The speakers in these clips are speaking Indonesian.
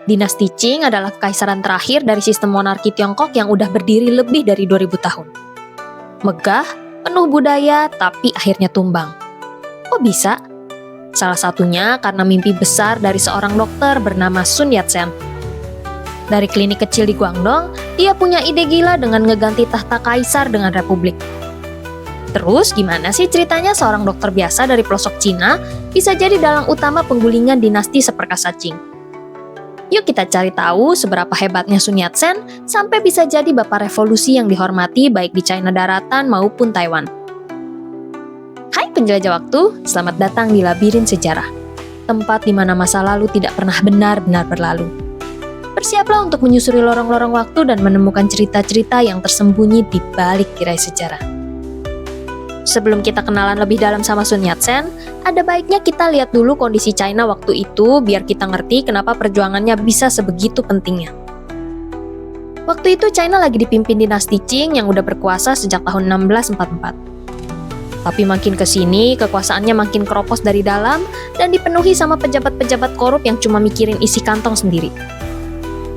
Dinasti Qing adalah kekaisaran terakhir dari sistem monarki Tiongkok yang udah berdiri lebih dari 2000 tahun. Megah, penuh budaya, tapi akhirnya tumbang. Kok bisa? Salah satunya karena mimpi besar dari seorang dokter bernama Sun Yat-sen. Dari klinik kecil di Guangdong, dia punya ide gila dengan ngeganti tahta kaisar dengan republik. Terus gimana sih ceritanya seorang dokter biasa dari pelosok Cina bisa jadi dalang utama penggulingan dinasti seperkasa Qing? Yuk kita cari tahu seberapa hebatnya Sun Yat-sen sampai bisa jadi bapak revolusi yang dihormati baik di China daratan maupun Taiwan. Hai penjelajah waktu, selamat datang di Labirin Sejarah, tempat di mana masa lalu tidak pernah benar-benar berlalu. Bersiaplah untuk menyusuri lorong-lorong waktu dan menemukan cerita-cerita yang tersembunyi di balik tirai sejarah. Sebelum kita kenalan lebih dalam sama Sun Yat-sen, ada baiknya kita lihat dulu kondisi China waktu itu biar kita ngerti kenapa perjuangannya bisa sebegitu pentingnya. Waktu itu China lagi dipimpin dinasti Qing yang udah berkuasa sejak tahun 1644. Tapi makin kesini, kekuasaannya makin keropos dari dalam dan dipenuhi sama pejabat-pejabat korup yang cuma mikirin isi kantong sendiri.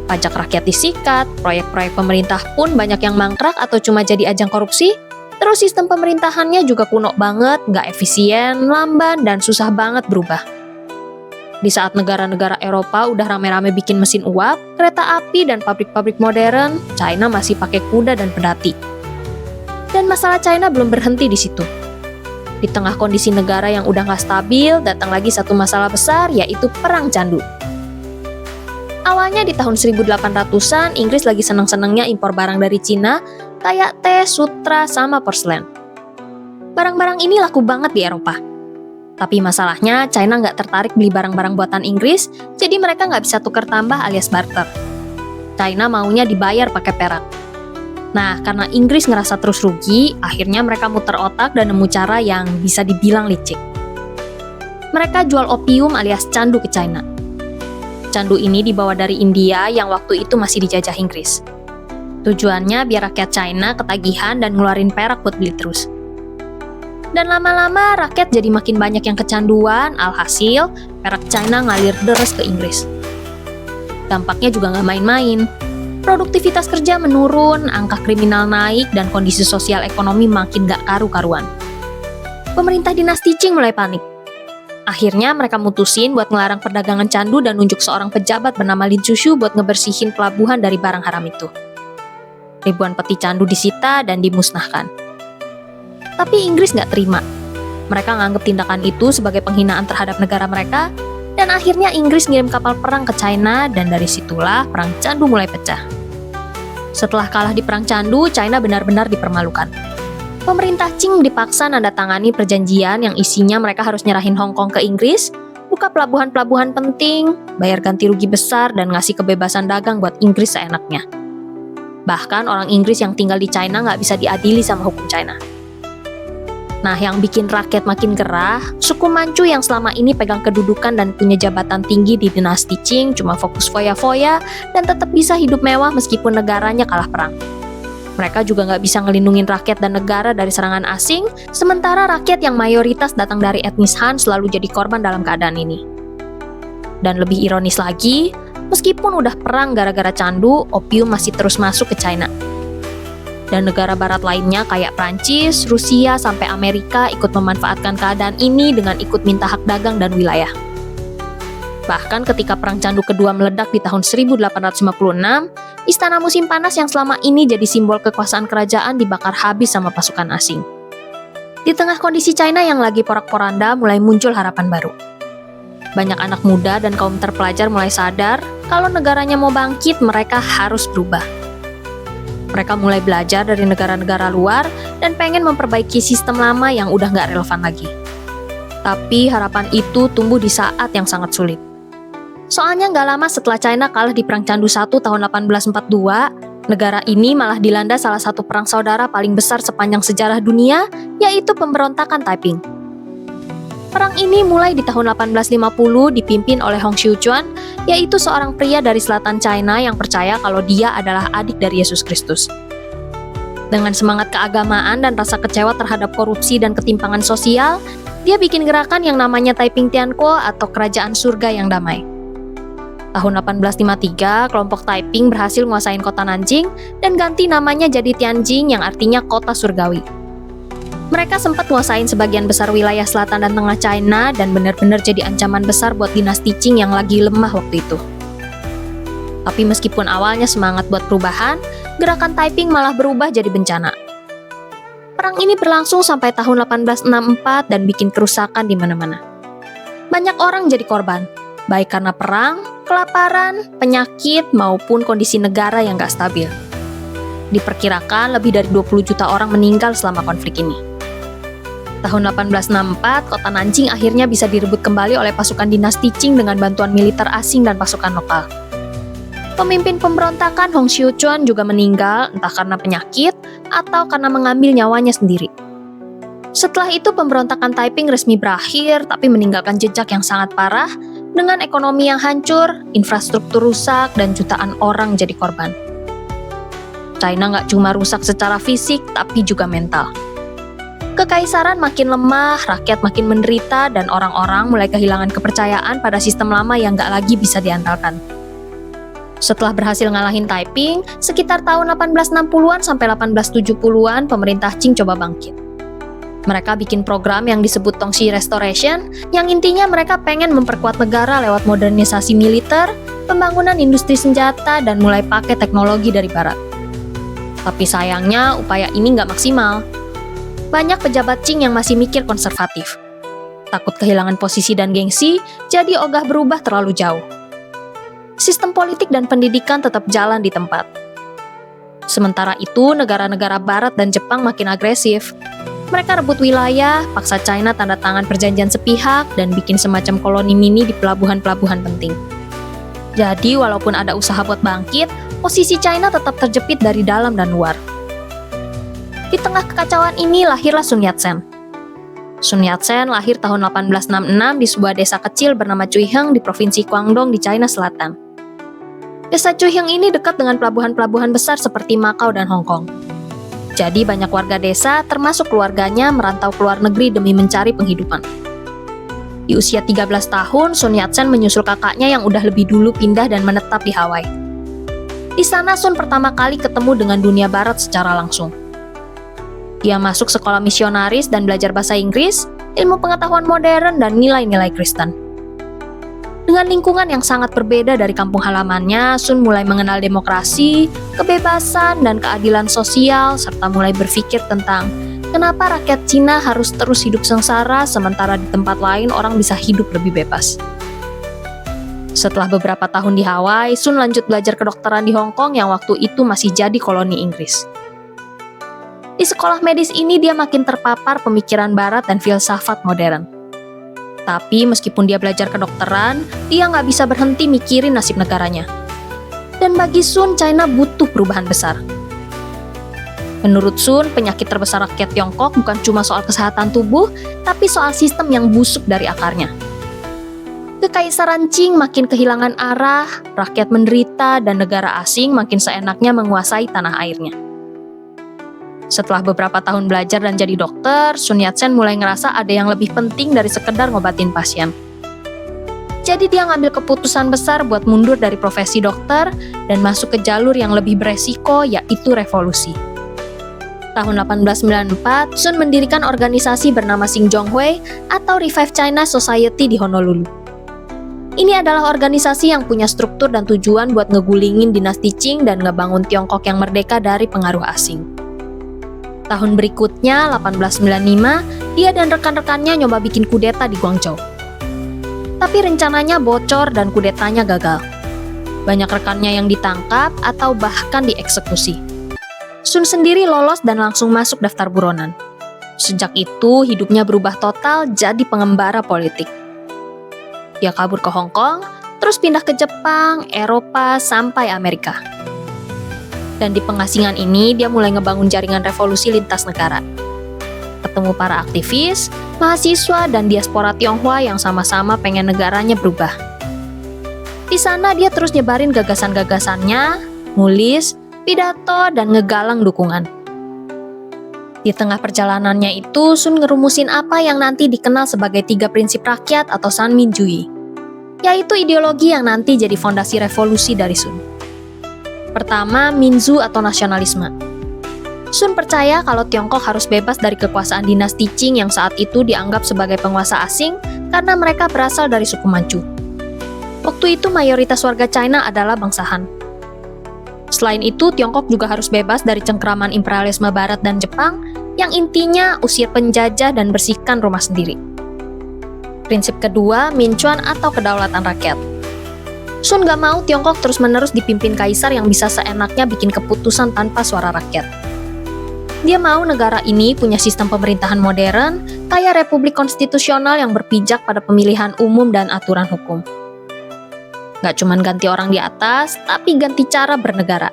Pajak rakyat disikat, proyek-proyek pemerintah pun banyak yang mangkrak atau cuma jadi ajang korupsi. Terus sistem pemerintahannya juga kuno banget, nggak efisien, lamban, dan susah banget berubah. Di saat negara-negara Eropa udah rame-rame bikin mesin uap, kereta api, dan pabrik-pabrik modern, China masih pakai kuda dan pedati. Dan masalah China belum berhenti di situ. Di tengah kondisi negara yang udah nggak stabil, datang lagi satu masalah besar, yaitu Perang Candu. Awalnya di tahun 1800-an, Inggris lagi seneng-senengnya impor barang dari Cina, kayak teh, sutra, sama porselen. Barang-barang ini laku banget di Eropa. Tapi masalahnya, China nggak tertarik beli barang-barang buatan Inggris, jadi mereka nggak bisa tuker tambah alias barter. China maunya dibayar pakai perak. Nah, karena Inggris ngerasa terus rugi, akhirnya mereka muter otak dan nemu cara yang bisa dibilang licik. Mereka jual opium alias candu ke China. Candu ini dibawa dari India yang waktu itu masih dijajah Inggris. Tujuannya biar rakyat China ketagihan dan ngeluarin perak buat beli terus. Dan lama-lama rakyat jadi makin banyak yang kecanduan, alhasil perak China ngalir deres ke Inggris. Dampaknya juga nggak main-main. Produktivitas kerja menurun, angka kriminal naik, dan kondisi sosial ekonomi makin nggak karu-karuan. Pemerintah dinasti Qing mulai panik. Akhirnya mereka mutusin buat ngelarang perdagangan candu dan nunjuk seorang pejabat bernama Lin Chushu buat ngebersihin pelabuhan dari barang haram itu. Ribuan peti candu disita dan dimusnahkan. Tapi Inggris nggak terima. Mereka nganggep tindakan itu sebagai penghinaan terhadap negara mereka, dan akhirnya Inggris ngirim kapal perang ke China, dan dari situlah Perang Candu mulai pecah. Setelah kalah di Perang Candu, China benar-benar dipermalukan. Pemerintah Qing dipaksa nandatangani perjanjian yang isinya mereka harus nyerahin Hong Kong ke Inggris, buka pelabuhan-pelabuhan penting, bayar ganti rugi besar, dan ngasih kebebasan dagang buat Inggris seenaknya. Bahkan orang Inggris yang tinggal di China nggak bisa diadili sama hukum China. Nah, yang bikin rakyat makin gerah, suku Manchu yang selama ini pegang kedudukan dan punya jabatan tinggi di dinasti Qing cuma fokus foya-foya dan tetap bisa hidup mewah meskipun negaranya kalah perang. Mereka juga nggak bisa ngelindungin rakyat dan negara dari serangan asing, sementara rakyat yang mayoritas datang dari etnis Han selalu jadi korban dalam keadaan ini. Dan lebih ironis lagi, meskipun udah perang gara-gara candu, opium masih terus masuk ke China. Dan negara barat lainnya kayak Prancis, Rusia, sampai Amerika ikut memanfaatkan keadaan ini dengan ikut minta hak dagang dan wilayah. Bahkan ketika Perang Candu kedua meledak di tahun 1856, Istana Musim Panas yang selama ini jadi simbol kekuasaan kerajaan dibakar habis sama pasukan asing. Di tengah kondisi China yang lagi porak-poranda, mulai muncul harapan baru. Banyak anak muda dan kaum terpelajar mulai sadar kalau negaranya mau bangkit, mereka harus berubah. Mereka mulai belajar dari negara-negara luar dan pengen memperbaiki sistem lama yang udah nggak relevan lagi. Tapi harapan itu tumbuh di saat yang sangat sulit. Soalnya nggak lama setelah China kalah di Perang Candu I tahun 1842, negara ini malah dilanda salah satu perang saudara paling besar sepanjang sejarah dunia, yaitu pemberontakan Taiping. Perang ini mulai di tahun 1850 dipimpin oleh Hong Xiuquan, yaitu seorang pria dari selatan China yang percaya kalau dia adalah adik dari Yesus Kristus. Dengan semangat keagamaan dan rasa kecewa terhadap korupsi dan ketimpangan sosial, dia bikin gerakan yang namanya Taiping Tiankuo atau Kerajaan Surga yang Damai. Tahun 1853, kelompok Taiping berhasil menguasai kota Nanjing dan ganti namanya jadi Tianjin yang artinya kota surgawi. Mereka sempat menguasai sebagian besar wilayah selatan dan tengah China dan benar-benar jadi ancaman besar buat dinasti Qing yang lagi lemah waktu itu. Tapi meskipun awalnya semangat buat perubahan, gerakan Taiping malah berubah jadi bencana. Perang ini berlangsung sampai tahun 1864 dan bikin kerusakan di mana-mana. Banyak orang jadi korban, baik karena perang, kelaparan, penyakit, maupun kondisi negara yang gak stabil. Diperkirakan lebih dari 20 juta orang meninggal selama konflik ini. Tahun 1864, kota Nanjing akhirnya bisa direbut kembali oleh pasukan dinasti Qing dengan bantuan militer asing dan pasukan lokal. Pemimpin pemberontakan Hong Xiuquan juga meninggal entah karena penyakit atau karena mengambil nyawanya sendiri. Setelah itu pemberontakan Taiping resmi berakhir tapi meninggalkan jejak yang sangat parah dengan ekonomi yang hancur, infrastruktur rusak, dan jutaan orang jadi korban. China nggak cuma rusak secara fisik tapi juga mental. Kekaisaran makin lemah, rakyat makin menderita, dan orang-orang mulai kehilangan kepercayaan pada sistem lama yang nggak lagi bisa diandalkan. Setelah berhasil ngalahin Taiping, sekitar tahun 1860-an sampai 1870-an, pemerintah Qing coba bangkit. Mereka bikin program yang disebut Tongxi Restoration, yang intinya mereka pengen memperkuat negara lewat modernisasi militer, pembangunan industri senjata, dan mulai pakai teknologi dari barat. Tapi sayangnya, upaya ini nggak maksimal. Banyak pejabat Qing yang masih mikir konservatif. Takut kehilangan posisi dan gengsi, jadi ogah berubah terlalu jauh. Sistem politik dan pendidikan tetap jalan di tempat. Sementara itu, negara-negara barat dan Jepang makin agresif. Mereka rebut wilayah, paksa China tanda tangan perjanjian sepihak, dan bikin semacam koloni mini di pelabuhan-pelabuhan penting. Jadi, walaupun ada usaha buat bangkit, posisi China tetap terjepit dari dalam dan luar. Di tengah kekacauan ini lahirlah Sun Yat-sen. Sun Yat-sen lahir tahun 1866 di sebuah desa kecil bernama Cuiheng di Provinsi Guangdong di China Selatan. Desa Cuiheng ini dekat dengan pelabuhan-pelabuhan besar seperti Makau dan Hong Kong. Jadi banyak warga desa, termasuk keluarganya, merantau ke luar negeri demi mencari penghidupan. Di usia 13 tahun, Sun Yat-sen menyusul kakaknya yang udah lebih dulu pindah dan menetap di Hawaii. Di sana Sun pertama kali ketemu dengan dunia barat secara langsung. Dia masuk sekolah misionaris dan belajar bahasa Inggris, ilmu pengetahuan modern, dan nilai-nilai Kristen. Dengan lingkungan yang sangat berbeda dari kampung halamannya, Sun mulai mengenal demokrasi, kebebasan, dan keadilan sosial, serta mulai berpikir tentang kenapa rakyat Cina harus terus hidup sengsara sementara di tempat lain orang bisa hidup lebih bebas. Setelah beberapa tahun di Hawaii, Sun lanjut belajar kedokteran di Hong Kong yang waktu itu masih jadi koloni Inggris. Di sekolah medis ini dia makin terpapar pemikiran barat dan filsafat modern. Tapi meskipun dia belajar kedokteran, dia nggak bisa berhenti mikirin nasib negaranya. Dan bagi Sun, China butuh perubahan besar. Menurut Sun, penyakit terbesar rakyat Tiongkok bukan cuma soal kesehatan tubuh, tapi soal sistem yang busuk dari akarnya. Kekaisaran Qing makin kehilangan arah, rakyat menderita, dan negara asing makin seenaknya menguasai tanah airnya. Setelah beberapa tahun belajar dan jadi dokter, Sun Yat-sen mulai ngerasa ada yang lebih penting dari sekedar ngobatin pasien. Jadi dia ngambil keputusan besar buat mundur dari profesi dokter dan masuk ke jalur yang lebih beresiko, yaitu revolusi. Tahun 1894, Sun mendirikan organisasi bernama Xinjianghui atau Revive China Society di Honolulu. Ini adalah organisasi yang punya struktur dan tujuan buat ngegulingin dinasti Qing dan ngebangun Tiongkok yang merdeka dari pengaruh asing. Tahun berikutnya, 1895, dia dan rekan-rekannya nyoba bikin kudeta di Guangzhou. Tapi rencananya bocor dan kudetanya gagal. Banyak rekannya yang ditangkap atau bahkan dieksekusi. Sun sendiri lolos dan langsung masuk daftar buronan. Sejak itu, hidupnya berubah total jadi pengembara politik. Dia kabur ke Hong Kong, terus pindah ke Jepang, Eropa, sampai Amerika. Dan di pengasingan ini, dia mulai ngebangun jaringan revolusi lintas negara. Ketemu para aktivis, mahasiswa, dan diaspora Tionghoa yang sama-sama pengen negaranya berubah. Di sana dia terus nyebarin gagasan-gagasannya, nulis, pidato, dan ngegalang dukungan. Di tengah perjalanannya itu, Sun ngerumusin apa yang nanti dikenal sebagai 3 prinsip rakyat atau Sanminjui. yaitu ideologi yang nanti jadi fondasi revolusi dari Sun. Pertama, Minzu atau nasionalisme. Sun percaya kalau Tiongkok harus bebas dari kekuasaan dinasti Qing yang saat itu dianggap sebagai penguasa asing karena mereka berasal dari suku Manchu. Waktu itu mayoritas warga China adalah bangsa Han. Selain itu, Tiongkok juga harus bebas dari cengkraman imperialisme Barat dan Jepang yang intinya usir penjajah dan bersihkan rumah sendiri. Prinsip kedua, Minchuan atau kedaulatan rakyat. Sun gak mau Tiongkok terus-menerus dipimpin kaisar yang bisa seenaknya bikin keputusan tanpa suara rakyat. Dia mau negara ini punya sistem pemerintahan modern, kayak republik konstitusional yang berpijak pada pemilihan umum dan aturan hukum. Gak cuma ganti orang di atas, tapi ganti cara bernegara.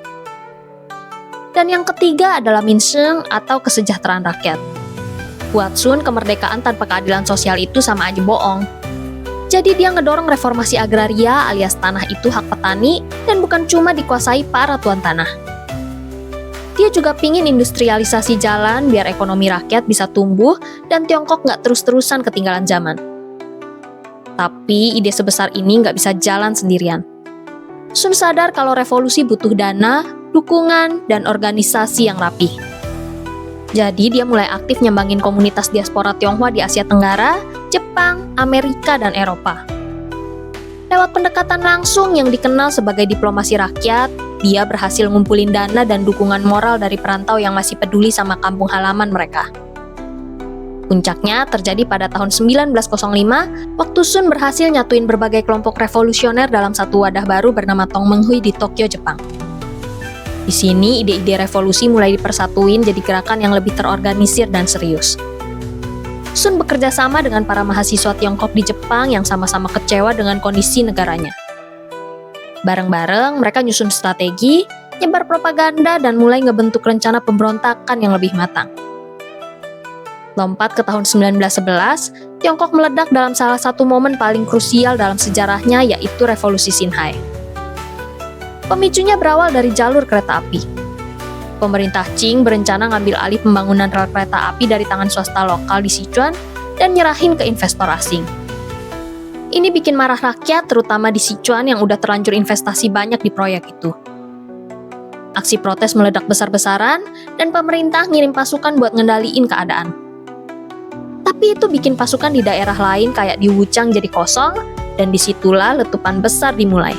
Dan yang ketiga adalah Minsheng atau kesejahteraan rakyat. Buat Sun, kemerdekaan tanpa keadilan sosial itu sama aja bohong. Jadi dia ngedorong reformasi agraria alias tanah itu hak petani dan bukan cuma dikuasai para tuan tanah. Dia juga pingin industrialisasi jalan biar ekonomi rakyat bisa tumbuh dan Tiongkok nggak terus-terusan ketinggalan zaman. Tapi ide sebesar ini nggak bisa jalan sendirian. Sun sadar kalau revolusi butuh dana, dukungan, dan organisasi yang rapih. Jadi dia mulai aktif nyembangin komunitas diaspora Tionghoa di Asia Tenggara, Jepang, Amerika, dan Eropa. Lewat pendekatan langsung yang dikenal sebagai diplomasi rakyat, dia berhasil ngumpulin dana dan dukungan moral dari perantau yang masih peduli sama kampung halaman mereka. Puncaknya terjadi pada tahun 1905, waktu Sun berhasil nyatuin berbagai kelompok revolusioner dalam satu wadah baru bernama Tongmenghui di Tokyo, Jepang. Di sini, ide-ide revolusi mulai dipersatuin jadi gerakan yang lebih terorganisir dan serius. Sun bekerja sama dengan para mahasiswa Tiongkok di Jepang yang sama-sama kecewa dengan kondisi negaranya. Bareng-bareng, mereka nyusun strategi, nyebar propaganda, dan mulai ngebentuk rencana pemberontakan yang lebih matang. Lompat ke tahun 1911, Tiongkok meledak dalam salah satu momen paling krusial dalam sejarahnya, yaitu Revolusi Xinhai. Pemicunya berawal dari jalur kereta api. Pemerintah Qing berencana ngambil alih pembangunan rel kereta api dari tangan swasta lokal di Sichuan dan nyerahin ke investor asing. Ini bikin marah rakyat, terutama di Sichuan yang udah terlanjur investasi banyak di proyek itu. Aksi protes meledak besar-besaran dan pemerintah ngirim pasukan buat ngendaliin keadaan. Tapi itu bikin pasukan di daerah lain kayak di Wuchang jadi kosong dan disitulah letupan besar dimulai.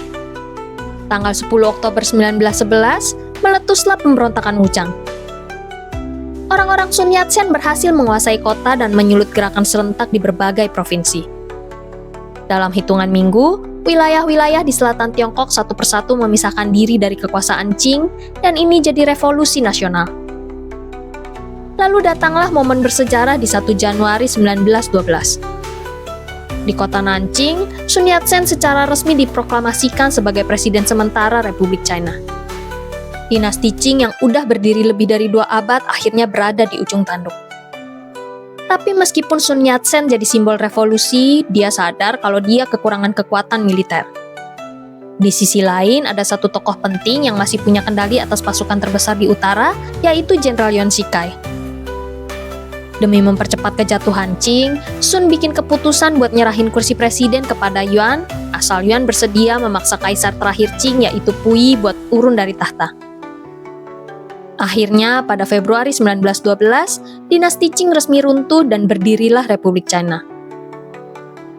Tanggal 10 Oktober 1911, meletuslah pemberontakan Wuchang. Orang-orang Sun Yat-sen berhasil menguasai kota dan menyulut gerakan serentak di berbagai provinsi. Dalam hitungan minggu, wilayah-wilayah di selatan Tiongkok satu persatu memisahkan diri dari kekuasaan Qing, dan ini jadi revolusi nasional. Lalu datanglah momen bersejarah di 1 Januari 1912. Di kota Nanjing, Sun Yat-sen secara resmi diproklamasikan sebagai presiden sementara Republik China. Dinasti Qing yang udah berdiri lebih dari 2 abad akhirnya berada di ujung tanduk. Tapi meskipun Sun Yat-sen jadi simbol revolusi, dia sadar kalau dia kekurangan kekuatan militer. Di sisi lain, ada satu tokoh penting yang masih punya kendali atas pasukan terbesar di utara, yaitu Jenderal Yuan Shikai. Demi mempercepat kejatuhan Qing, Sun bikin keputusan buat nyerahin kursi presiden kepada Yuan, asal Yuan bersedia memaksa kaisar terakhir Qing yaitu Puyi buat turun dari tahta. Akhirnya, pada Februari 1912, dinasti Qing resmi runtuh dan berdirilah Republik China.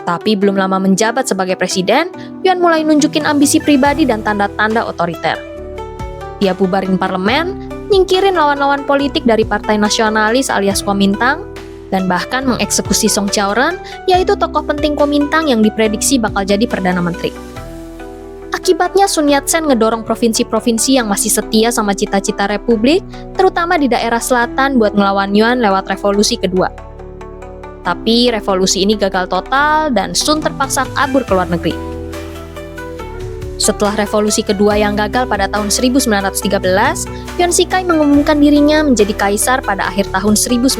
Tapi belum lama menjabat sebagai presiden, Yuan mulai nunjukin ambisi pribadi dan tanda-tanda otoriter. Dia bubarin parlemen, nyingkirin lawan-lawan politik dari partai nasionalis alias Kuomintang, dan bahkan mengeksekusi Song Qiaoren, yaitu tokoh penting Kuomintang yang diprediksi bakal jadi Perdana Menteri. Akibatnya Sun Yat-sen ngedorong provinsi-provinsi yang masih setia sama cita-cita republik, terutama di daerah selatan buat ngelawan Yuan lewat revolusi kedua. Tapi revolusi ini gagal total dan Sun terpaksa kabur ke luar negeri. Setelah revolusi kedua yang gagal pada tahun 1913, Yuan Shikai mengumumkan dirinya menjadi kaisar pada akhir tahun 1915.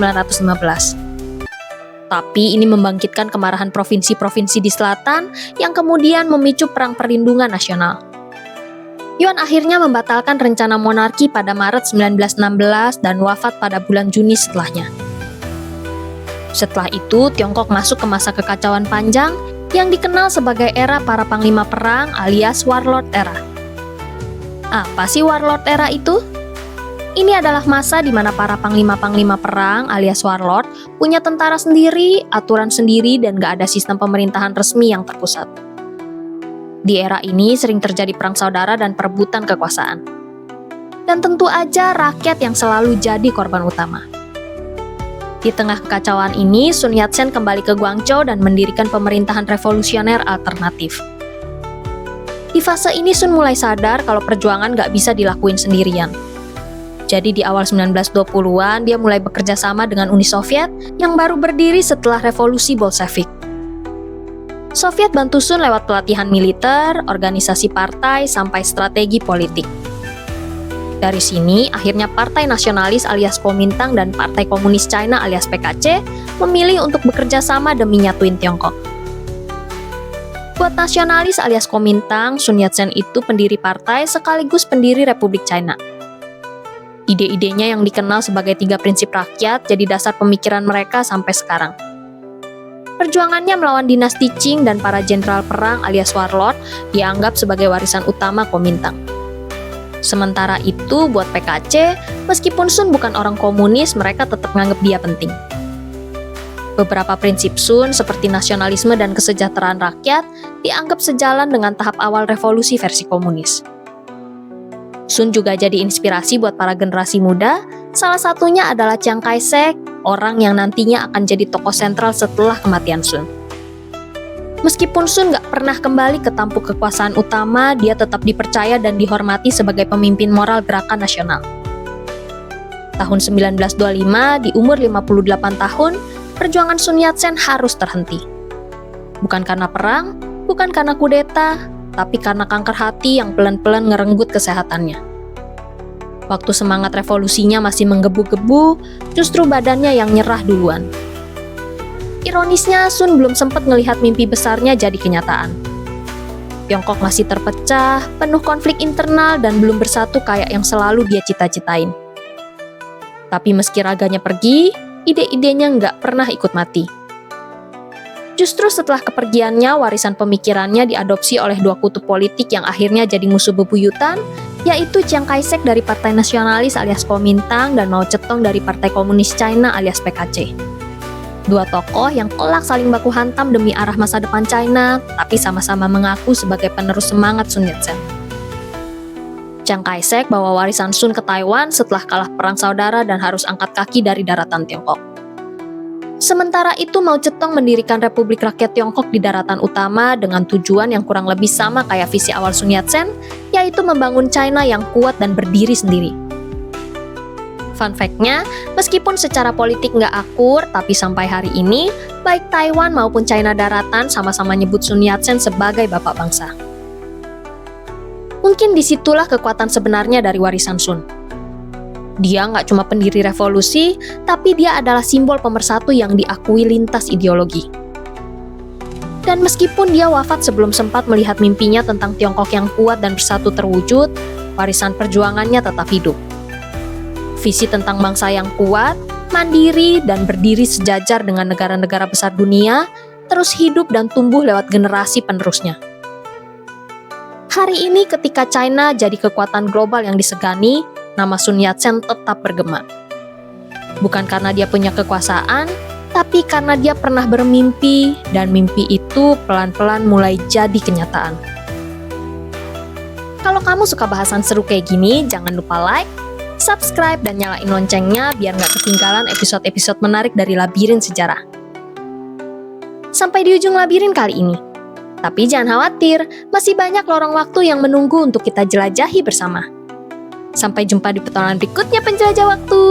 Tapi ini membangkitkan kemarahan provinsi-provinsi di selatan yang kemudian memicu perang perlindungan nasional. Yuan akhirnya membatalkan rencana monarki pada Maret 1916 dan wafat pada bulan Juni setelahnya. Setelah itu, Tiongkok masuk ke masa kekacauan panjang yang dikenal sebagai era para panglima perang alias warlord era. Apa sih warlord era itu? Ini adalah masa di mana para panglima-panglima perang alias warlord punya tentara sendiri, aturan sendiri, dan gak ada sistem pemerintahan resmi yang terpusat. Di era ini sering terjadi perang saudara dan perebutan kekuasaan. Dan tentu aja rakyat yang selalu jadi korban utama. Di tengah kekacauan ini, Sun Yat-sen kembali ke Guangzhou dan mendirikan pemerintahan revolusioner alternatif. Di fase ini Sun mulai sadar kalau perjuangan gak bisa dilakuin sendirian. Jadi di awal 1920-an dia mulai bekerja sama dengan Uni Soviet yang baru berdiri setelah revolusi Bolshevik. Soviet bantu Sun lewat pelatihan militer, organisasi partai, sampai strategi politik. Dari sini, akhirnya Partai Nasionalis alias Kuomintang dan Partai Komunis China alias PKC memilih untuk bekerja sama demi nyatuin Tiongkok. Buat nasionalis alias Kuomintang, Sun Yat-sen itu pendiri partai sekaligus pendiri Republik China. Ide-idenya yang dikenal sebagai 3 prinsip rakyat jadi dasar pemikiran mereka sampai sekarang. Perjuangannya melawan dinasti Qing dan para jenderal perang alias warlord dianggap sebagai warisan utama Kuomintang. Sementara itu, buat PKC, meskipun Sun bukan orang komunis, mereka tetap menganggap dia penting. Beberapa prinsip Sun seperti nasionalisme dan kesejahteraan rakyat dianggap sejalan dengan tahap awal revolusi versi komunis. Sun juga jadi inspirasi buat para generasi muda, salah satunya adalah Chiang Kai-shek, orang yang nantinya akan jadi tokoh sentral setelah kematian Sun. Meskipun Sun gak pernah kembali ke tampuk kekuasaan utama, dia tetap dipercaya dan dihormati sebagai pemimpin moral gerakan nasional. Tahun 1925, di umur 58 tahun, perjuangan Sun Yat-sen harus terhenti. Bukan karena perang, bukan karena kudeta, tapi karena kanker hati yang pelan-pelan ngerenggut kesehatannya. Waktu semangat revolusinya masih menggebu-gebu, justru badannya yang nyerah duluan. Ironisnya, Sun belum sempat ngelihat mimpi besarnya jadi kenyataan. Tiongkok masih terpecah, penuh konflik internal, dan belum bersatu kayak yang selalu dia cita-citain. Tapi meski raganya pergi, ide-idenya nggak pernah ikut mati. Justru setelah kepergiannya, warisan pemikirannya diadopsi oleh 2 kutub politik yang akhirnya jadi musuh bebuyutan, yaitu Chiang Kai-shek dari Partai Nasionalis alias Kuomintang dan Mao Zedong dari Partai Komunis China alias PKC. 2 tokoh yang kelak saling baku hantam demi arah masa depan China, tapi sama-sama mengaku sebagai penerus semangat Sun Yat-sen. Chiang Kai-shek bawa warisan Sun ke Taiwan setelah kalah perang saudara dan harus angkat kaki dari daratan Tiongkok. Sementara itu, Mao Zedong mendirikan Republik Rakyat Tiongkok di daratan utama dengan tujuan yang kurang lebih sama kayak visi awal Sun Yat-sen, yaitu membangun China yang kuat dan berdiri sendiri. Fun fact-nya, meskipun secara politik nggak akur, tapi sampai hari ini, baik Taiwan maupun China daratan sama-sama nyebut Sun Yat-sen sebagai bapak bangsa. Mungkin disitulah kekuatan sebenarnya dari warisan Sun. Dia nggak cuma pendiri revolusi, tapi dia adalah simbol pemersatu yang diakui lintas ideologi. Dan meskipun dia wafat sebelum sempat melihat mimpinya tentang Tiongkok yang kuat dan bersatu terwujud, warisan perjuangannya tetap hidup. Visi tentang bangsa yang kuat, mandiri, dan berdiri sejajar dengan negara-negara besar dunia, terus hidup dan tumbuh lewat generasi penerusnya. Hari ini ketika China jadi kekuatan global yang disegani, nama Sun Yat-sen tetap bergema. Bukan karena dia punya kekuasaan, tapi karena dia pernah bermimpi, dan mimpi itu pelan-pelan mulai jadi kenyataan. Kalau kamu suka bahasan seru kayak gini, jangan lupa like, subscribe, dan nyalain loncengnya biar nggak ketinggalan episode-episode menarik dari Labirin Sejarah. Sampai di ujung labirin kali ini. Tapi jangan khawatir, masih banyak lorong waktu yang menunggu untuk kita jelajahi bersama. Sampai jumpa di petualangan berikutnya penjelajah waktu.